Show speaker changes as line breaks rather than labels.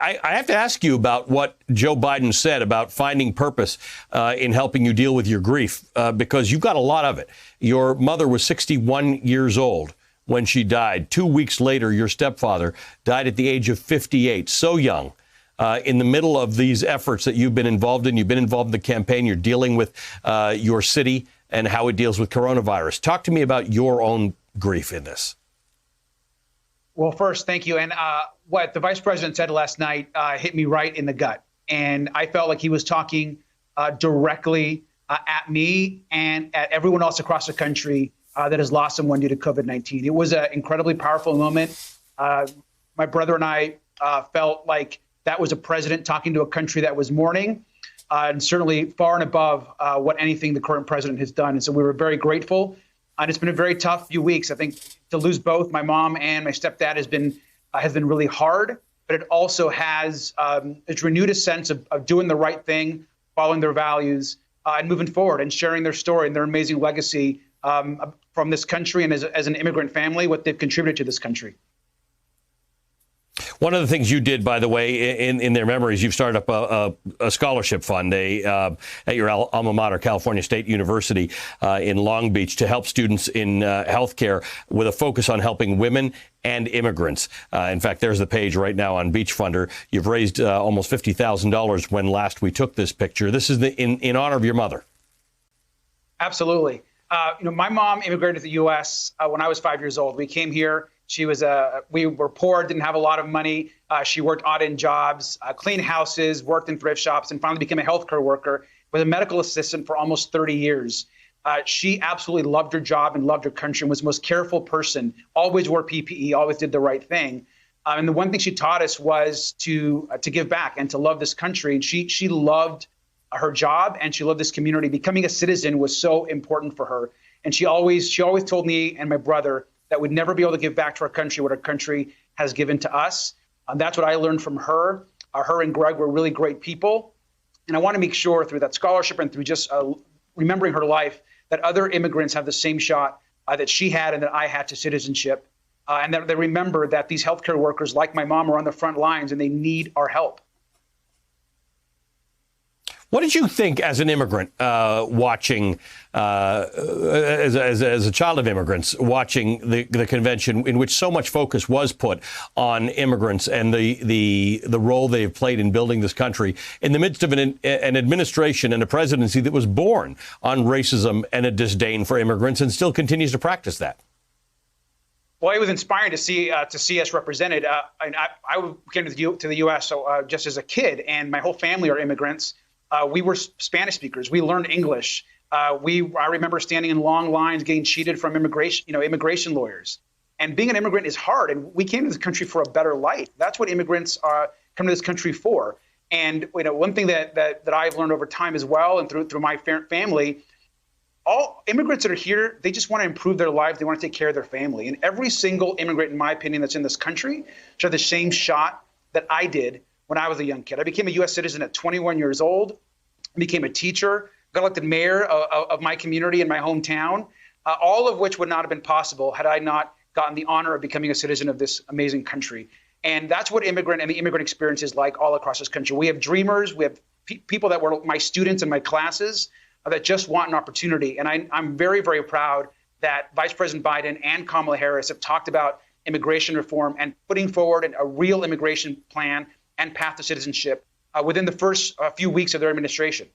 I have to ask you about what Joe Biden said about finding purpose in helping you deal with your grief, because you've got a lot of it. Your mother was 61 years old when she died. 2 weeks later, your stepfather died at the age of 58, so young. In the middle of these efforts that you've been involved in the campaign, you're dealing with your city and how it deals with coronavirus. Talk to me about your own grief in this.
Well, first, thank you. And what the vice president said last night hit me right in the gut. And I felt like he was talking directly at me and at everyone else across the country that has lost someone due to COVID-19. It was an incredibly powerful moment. My brother and I felt like that was a president talking to a country that was mourning, and certainly far and above what anything the current president has done. And so we were very grateful. And it's been a very tough few weeks. I think to lose both my mom and my stepdad has been really hard, but it also has it's renewed a sense of doing the right thing, following their values, and moving forward and sharing their story and their amazing legacy from this country and as an immigrant family, what they've contributed to this country.
One of the things you did, by the way, in their memories, you've started up a scholarship fund at your alma mater, California State University in Long Beach, to help students in healthcare with a focus on helping women and immigrants. In fact, there's the page right now on Beach Funder. You've raised almost $50,000 when last we took this picture. This is in honor of your mother.
Absolutely. My mom immigrated to the U.S. When I was 5 years old. We came here. We were poor, didn't have a lot of money. She worked odd-end jobs, cleaned houses, worked in thrift shops, and finally became a healthcare worker, was a medical assistant for almost 30 years. She absolutely loved her job and loved her country and was the most careful person, always wore PPE, always did the right thing. And the one thing she taught us was to give back and to love this country. And she loved her job and she loved this community. Becoming a citizen was so important for her. And she always told me and my brother that we'd never be able to give back to our country what our country has given to us. That's what I learned from her. Her and Greg were really great people. And I want to make sure through that scholarship and through just remembering her life that other immigrants have the same shot that she had and that I had to citizenship. And that they remember that these healthcare workers like my mom are on the front lines and they need our help.
What did you think as an immigrant watching, as a child of immigrants, watching the convention in which so much focus was put on immigrants and the role they have played in building this country in the midst of an administration and a presidency that was born on racism and a disdain for immigrants and still continues to practice that?
Well, it was inspiring to see us represented. I came to the U.S. Just as a kid, and my whole family are immigrants. We were Spanish speakers. We learned English. I remember standing in long lines, getting cheated from immigration lawyers. And being an immigrant is hard. And we came to this country for a better life. That's what immigrants come to this country for. And one thing that I've learned over time as well, and through my family, all immigrants that are here, they just want to improve their lives. They want to take care of their family. And every single immigrant, in my opinion, that's in this country should have the same shot that I did when I was a young kid. I became a U.S. citizen at 21 years old, became a teacher, got elected mayor of my community in my hometown, all of which would not have been possible had I not gotten the honor of becoming a citizen of this amazing country. And that's what the immigrant experience is like all across this country. We have dreamers, we have people that were my students in my classes that just want an opportunity. And I'm very, very proud that Vice President Biden and Kamala Harris have talked about immigration reform and putting forward a real immigration plan and path to citizenship within the first few weeks of their administration.